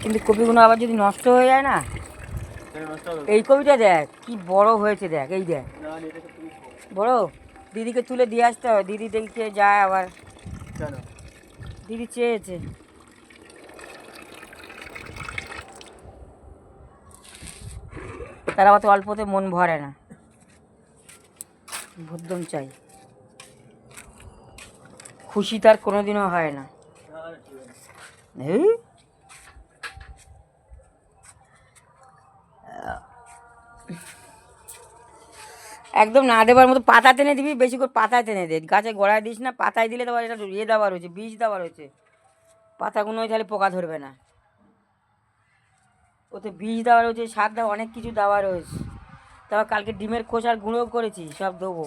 কিন্তু কপিগুলো আবার যদি নষ্ট হয়ে যায় না, এই কপিটা দেখ কি বড় হয়েছে, দেখ এই দেখ বড়। দিদিকে তুলে দিয়ে আসতে হবে, দিদি দেখে যায় আবার। দিদি চেয়েছে। তার আবার তো অল্পতে মন ভরে না, ভদ্রম চাই। খুশি তার কোনোদিনও হয় না। এই একদম না দেবার মতো পাতা টেনে দিবি, বেশি করে পাতায় টেনে দে, গাছে গোড়ায় দিস না। পাতায় দিলে তো এটা ইয়ে দেওয়া রয়েছে, বীজ দেওয়া রয়েছে, পাতাগুলোই তাহলে পোকা ধরবে না। ওতে বীজ দেওয়া রয়েছে, সার দেওয়া, অনেক কিছু দেওয়া রয়েছে। তারপর কালকে ডিমের খোসার গুঁড়ো করেছি, সব দেবো।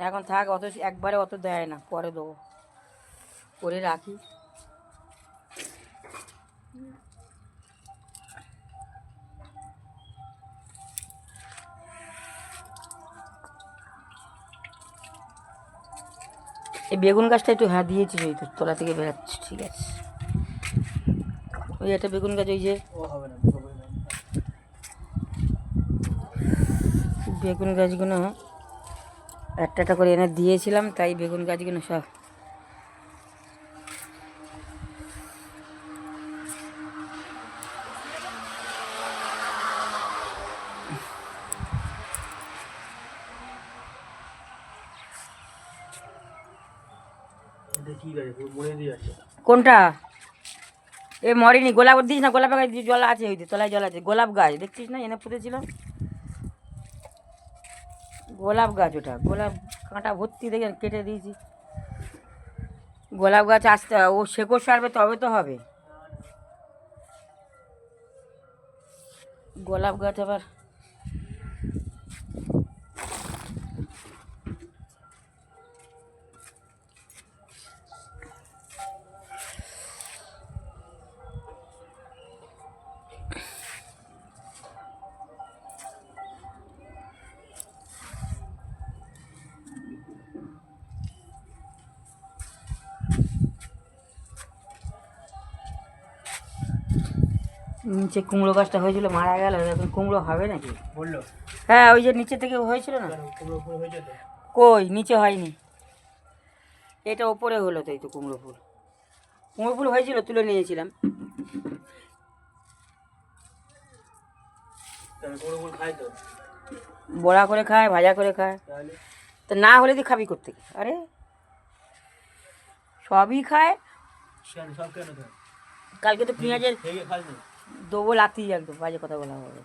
এখন থাক, অত একবারে অত দেয় না, পরে দেবো, করে রাখি। এই বেগুন গাছটা একটু হ্যাঁ দিয়েছি, ওই তো তোলা থেকে বেরোচ্ছে, ঠিক আছে। ওই একটা বেগুন গাছ, ওই যে বেগুন গাছগুলো একটা একটা করে এনে দিয়েছিলাম, তাই বেগুন গাছগুলো সব কোনটা এ মরেনি। গোলাপ দিস না, গোলাপ গাছ জল আছে, ওই তলায় জল আছে। গোলাপ গাছ দেখছিস না, এনে পুঁতেছিলাম গোলাপ গাছ, ওটা গোলাপ কাঁটা ভর্তি, দেখে কেটে দিয়েছি। গোলাপ গাছ আসতে ও শেকড় সারবে তবে তো হবে। গোলাপ গাছ আবার নিচে কুমড়ো গাছটা হয়েছিল, মারা গেল, এখন কুমড়ো হবে নাকি বললো? হ্যাঁ, ওই যে নিচে থেকে হয়েছিল না, কই নিচে হয়নি, এটা ওপরে হলো তো। এই তো কুমড়ো ফুল, কুমড়ো ফুল হয়েছিল, তুলে নিয়েছিলাম। বড়া করে খায়, ভাজা করে খায়, তো না হলে তুই খাবি করতে? আরে সবই খায়। কালকে তো পেঁয়াজের দেবো লাতি, একদম বাজে কথা বলা হবে।